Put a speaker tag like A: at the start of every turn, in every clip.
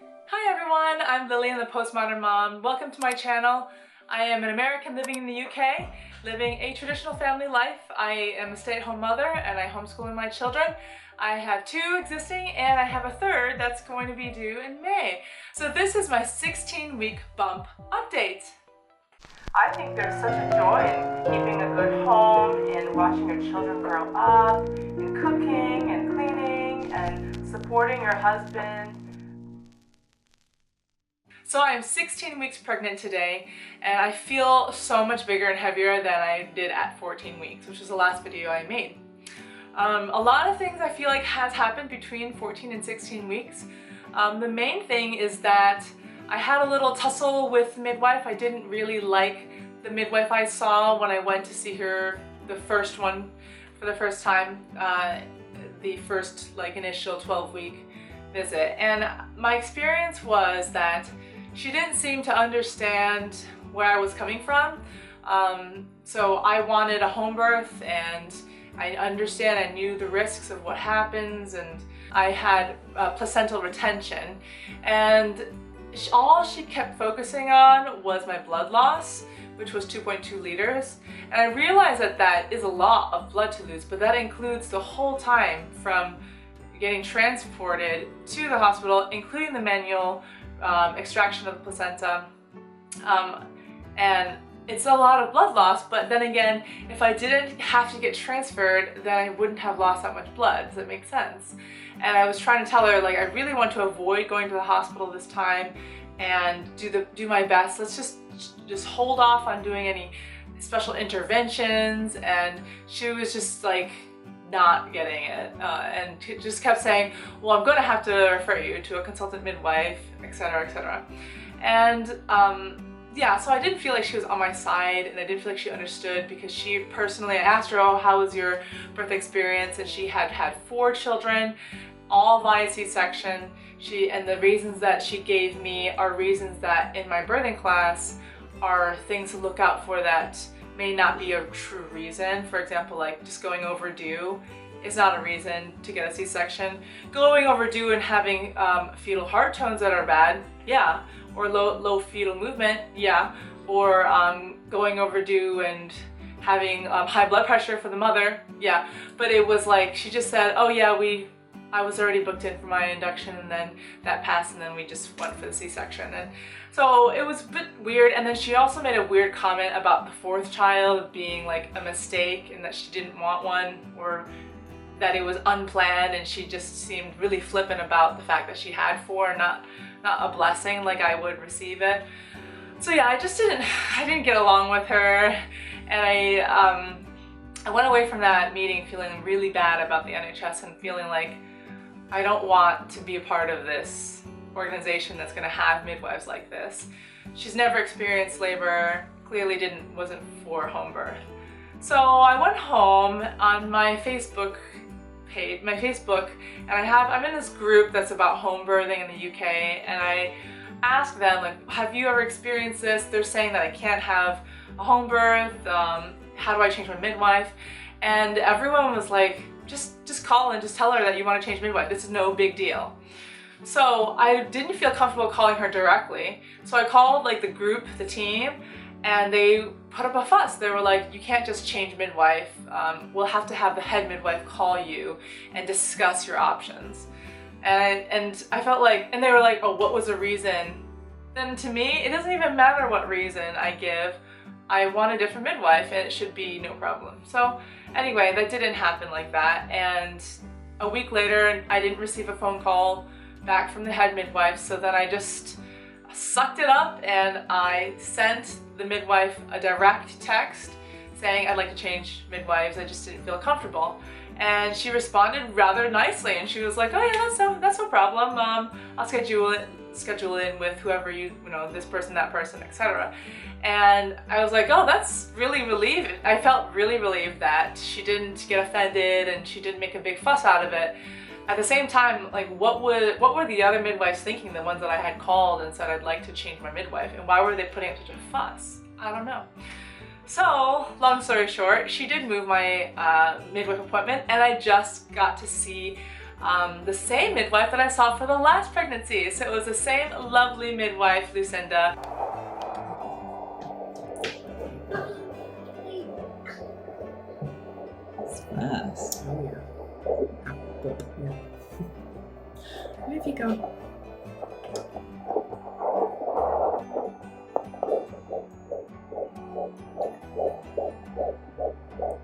A: Hi everyone, I'm Lillian, the Postmodern Mom. Welcome to my channel. I am an American living in the UK, living a traditional family life. I am a stay-at-home mother and I homeschool my children. I have 2 existing and I have a 3rd that's going to be due in May. So this is my 16-week bump update. I think there's such a joy in keeping a good home, in watching your children grow up, in cooking and cleaning and supporting your husband. So I'm 16 weeks pregnant today, and I feel so much bigger and heavier than I did at 14 weeks, which was the last video I made. A lot of things I feel like has happened between 14 and 16 weeks. The main thing is that I had a little tussle with midwife. I didn't really like the midwife I saw when I went to see her, the first one, for the first time, the first initial 12-week visit. And my experience was that she didn't seem to understand where I was coming from. So I wanted a home birth, and I knew the risks of what happens, and I had placental retention. And all she kept focusing on was my blood loss, which was 2.2 liters. And I realized that that is a lot of blood to lose, but that includes the whole time from getting transported to the hospital, including the manual extraction of the placenta. And it's a lot of blood loss, but then again, if I didn't have to get transferred, then I wouldn't have lost that much blood. Does that make sense? And I was trying to tell her, I really want to avoid going to the hospital this time and do my best. Let's just hold off on doing any special interventions. And she was just not getting it, and just kept saying, well, I'm going to have to refer you to a consultant midwife, etc., etc. And yeah, so I didn't feel like she was on my side, and I didn't feel like she understood, because she personally, I asked her, oh, how was your birth experience? And she had had 4 children, all via C-section. And the reasons that she gave me are reasons that in my birthing class are things to look out for that may not be a true reason. For example, just going overdue is not a reason to get a C-section. Going overdue and having fetal heart tones that are bad, yeah. Or low fetal movement, yeah. Or going overdue and having high blood pressure for the mother, yeah. But it was she just said, oh yeah, I was already booked in for my induction, and then that passed, and then we just went for the C-section. And so it was a bit weird. And then she also made a weird comment about the 4th child being a mistake, and that she didn't want one, or that it was unplanned, and she just seemed really flippant about the fact that she had 4, not a blessing like I would receive it. So yeah, I didn't get along with her, and I went away from that meeting feeling really bad about the NHS and feeling like I don't want to be a part of this organization that's going to have midwives like this. She's never experienced labor, clearly wasn't for home birth. So I went home on my Facebook page, and I'm in this group that's about home birthing in the UK, and I asked them, have you ever experienced this? They're saying that I can't have a home birth. How do I change my midwife? And everyone was like, just call and just tell her that you want to change midwife. This is no big deal. So I didn't feel comfortable calling her directly. So I called the group, the team, and they put up a fuss. They were like, you can't just change midwife. We'll have to have the head midwife call you and discuss your options. And I felt and they were like, oh, what was the reason? Then to me, it doesn't even matter what reason I give. I want a different midwife, and it should be no problem. So anyway, that didn't happen like that. And a week later, I didn't receive a phone call back from the head midwife. So then I just sucked it up, and I sent the midwife a direct text saying I'd like to change midwives. I just didn't feel comfortable. And she responded rather nicely, and she was like, oh yeah, that's no problem. I'll schedule in with whoever you know, this person, that person, etc. And I was like, oh, that's really relieved. I felt really relieved that she didn't get offended and she didn't make a big fuss out of it. At the same time, what were the other midwives thinking, the ones that I had called and said I'd like to change my midwife, and why were they putting up such a fuss? I don't know. So, long story short, she did move my midwife appointment, and I just got to see the same midwife that I saw for the last pregnancy. So it was the same lovely midwife, Lucinda.
B: It's fast.
C: Oh yeah. Yeah. Where have you gone?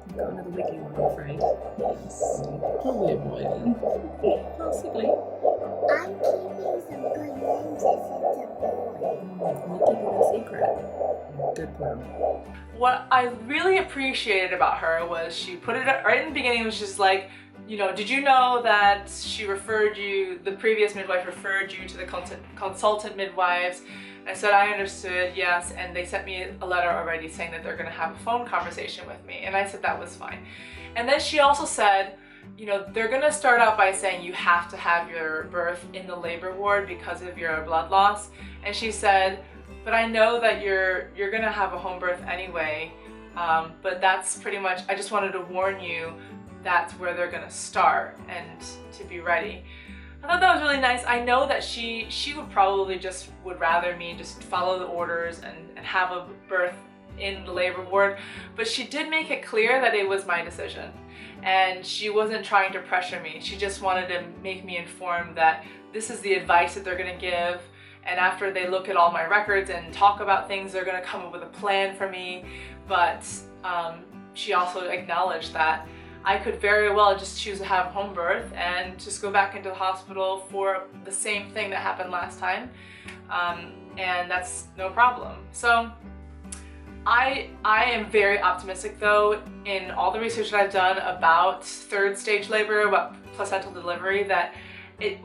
C: You've got another wiggly one, I'm afraid.
B: Yes. Probably avoiding.
C: Possibly.
D: I'm keeping some good names if it's a boy.
C: You're keeping a secret. Good plan.
A: What I really appreciated about her was she put it right in the beginning. It was just like, you know, did you know that the previous midwife referred you to the consultant midwives? I said I understood, yes, and they sent me a letter already saying that they're going to have a phone conversation with me, and I said that was fine. And then she also said, you know, they're going to start out by saying you have to have your birth in the labor ward because of your blood loss, and she said, but I know that you're going to have a home birth anyway, but that's pretty much, I just wanted to warn you that's where they're going to start and to be ready. I thought that was really nice. I know that she would probably would rather me just follow the orders and have a birth in the labor ward, but she did make it clear that it was my decision, and she wasn't trying to pressure me. She just wanted to make me informed that this is the advice that they're going to give, and after they look at all my records and talk about things, they're going to come up with a plan for me. But she also acknowledged that I could very well just choose to have home birth and just go back into the hospital for the same thing that happened last time, and that's no problem. So I am very optimistic though, in all the research that I've done about third stage labor, about placental delivery, that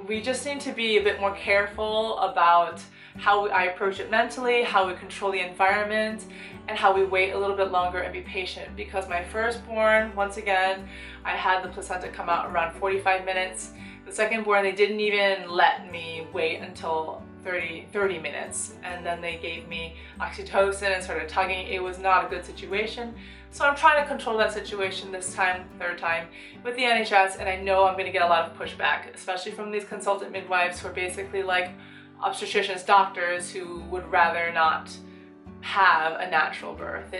A: we just need to be a bit more careful about how I approach it mentally, how we control the environment, and how we wait a little bit longer and be patient. Because my firstborn, once again, I had the placenta come out around 45 minutes. The secondborn, they didn't even let me wait until 30 minutes, and then they gave me oxytocin and started tugging. It was not a good situation. So I'm trying to control that situation this time, third time, with the NHS, and I know I'm going to get a lot of pushback, especially from these consultant midwives who are basically like obstetricians, doctors who would rather not have a natural birth.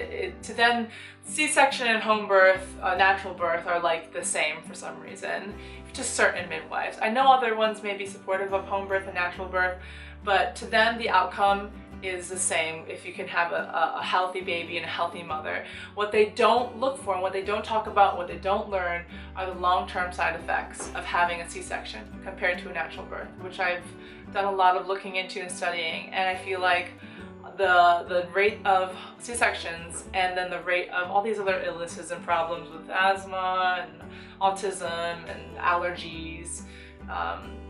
A: To them, C-section and home birth, natural birth are like the same for some reason, to certain midwives. I know other ones may be supportive of home birth and natural birth, but to them the outcome is the same if you can have a healthy baby and a healthy mother. What they don't look for and what they don't talk about, what they don't learn, are the long-term side effects of having a C-section compared to a natural birth, which I've done a lot of looking into and studying, and I feel like the rate of C-sections and then the rate of all these other illnesses and problems with asthma and autism and allergies,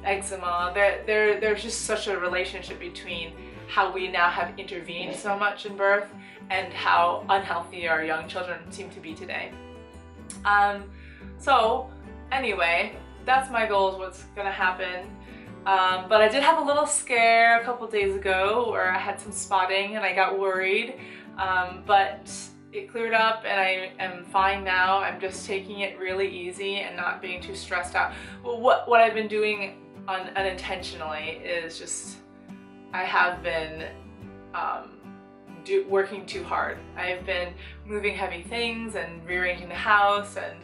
A: eczema, there's just such a relationship between how we now have intervened so much in birth and how unhealthy our young children seem to be today. So anyway, that's my goal, is what's gonna happen. But I did have a little scare a couple days ago where I had some spotting and I got worried, but it cleared up and I am fine now. I'm just taking it really easy and not being too stressed out. Well, what I've been doing unintentionally is just, I have been working too hard. I've been moving heavy things and rearranging the house, and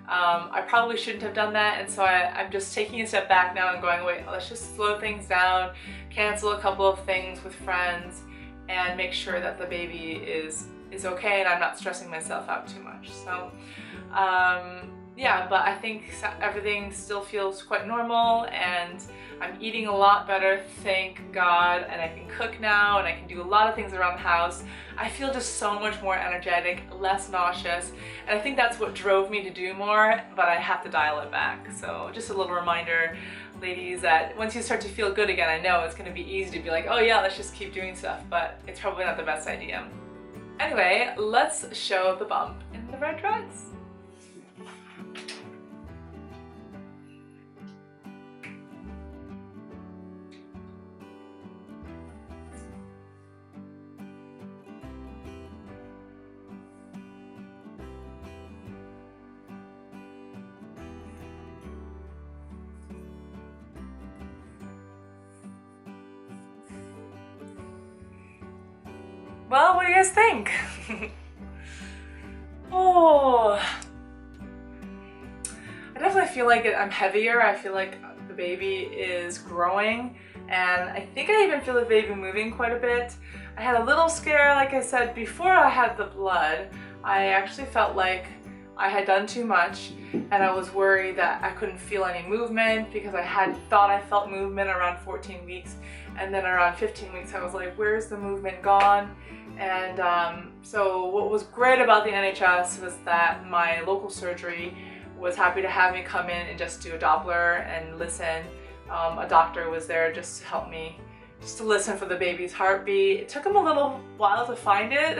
A: I probably shouldn't have done that, and so I'm just taking a step back now and going, wait, let's just slow things down, cancel a couple of things with friends, and make sure that the baby is okay and I'm not stressing myself out too much. So yeah, but I think everything still feels quite normal, and I'm eating a lot better, thank God, and I can cook now and I can do a lot of things around the house. I feel just so much more energetic, less nauseous, and I think that's what drove me to do more, but I have to dial it back. So just a little reminder, ladies, that once you start to feel good again, I know it's going to be easy to be like, oh yeah, let's just keep doing stuff, but it's probably not the best idea. Anyway, let's show the bump in the red dress. Well, what do you guys think? Oh, I definitely feel like I'm heavier. I feel like the baby is growing, and I think I even feel the baby moving quite a bit. I had a little scare, like I said, before I had the blood. I actually felt like I had done too much, and I was worried that I couldn't feel any movement because I had thought I felt movement around 14 weeks, and then around 15 weeks I was like, where's the movement gone? And so what was great about the NHS was that my local surgery was happy to have me come in and just do a Doppler and listen. A doctor was there just to help me, just to listen for the baby's heartbeat. It took him a little while to find it,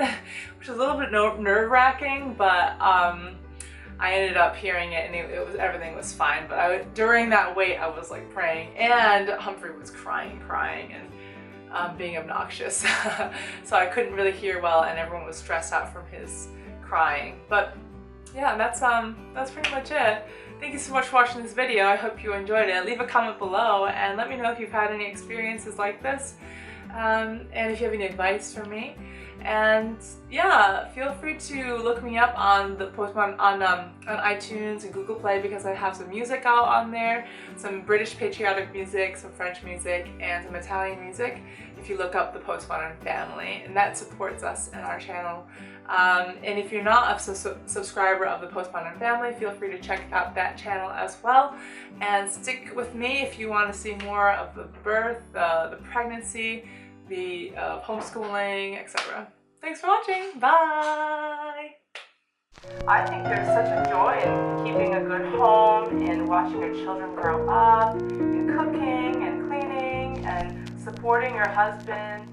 A: which was a little bit nerve-wracking, but I ended up hearing it, and everything was fine. But during that wait, I was like praying, and Humphrey was crying and being obnoxious. So I couldn't really hear well, and everyone was stressed out from his crying. But yeah, that's pretty much it. Thank you so much for watching this video. I hope you enjoyed it. Leave a comment below and let me know if you've had any experiences like this, and if you have any advice for me. And yeah, feel free to look me up on the Postmodern on iTunes and Google Play, because I have some music out on there, some British patriotic music, some French music, and some Italian music. If you look up the Postmodern family, and that supports us and our channel. And if you're not a subscriber of the Postmodern family, feel free to check out that channel as well. And stick with me if you want to see more of the birth, the pregnancy, the homeschooling, etc. Thanks for watching. Bye! I think there's such a joy in keeping a good home, in watching your children grow up, in cooking and cleaning and supporting your husband.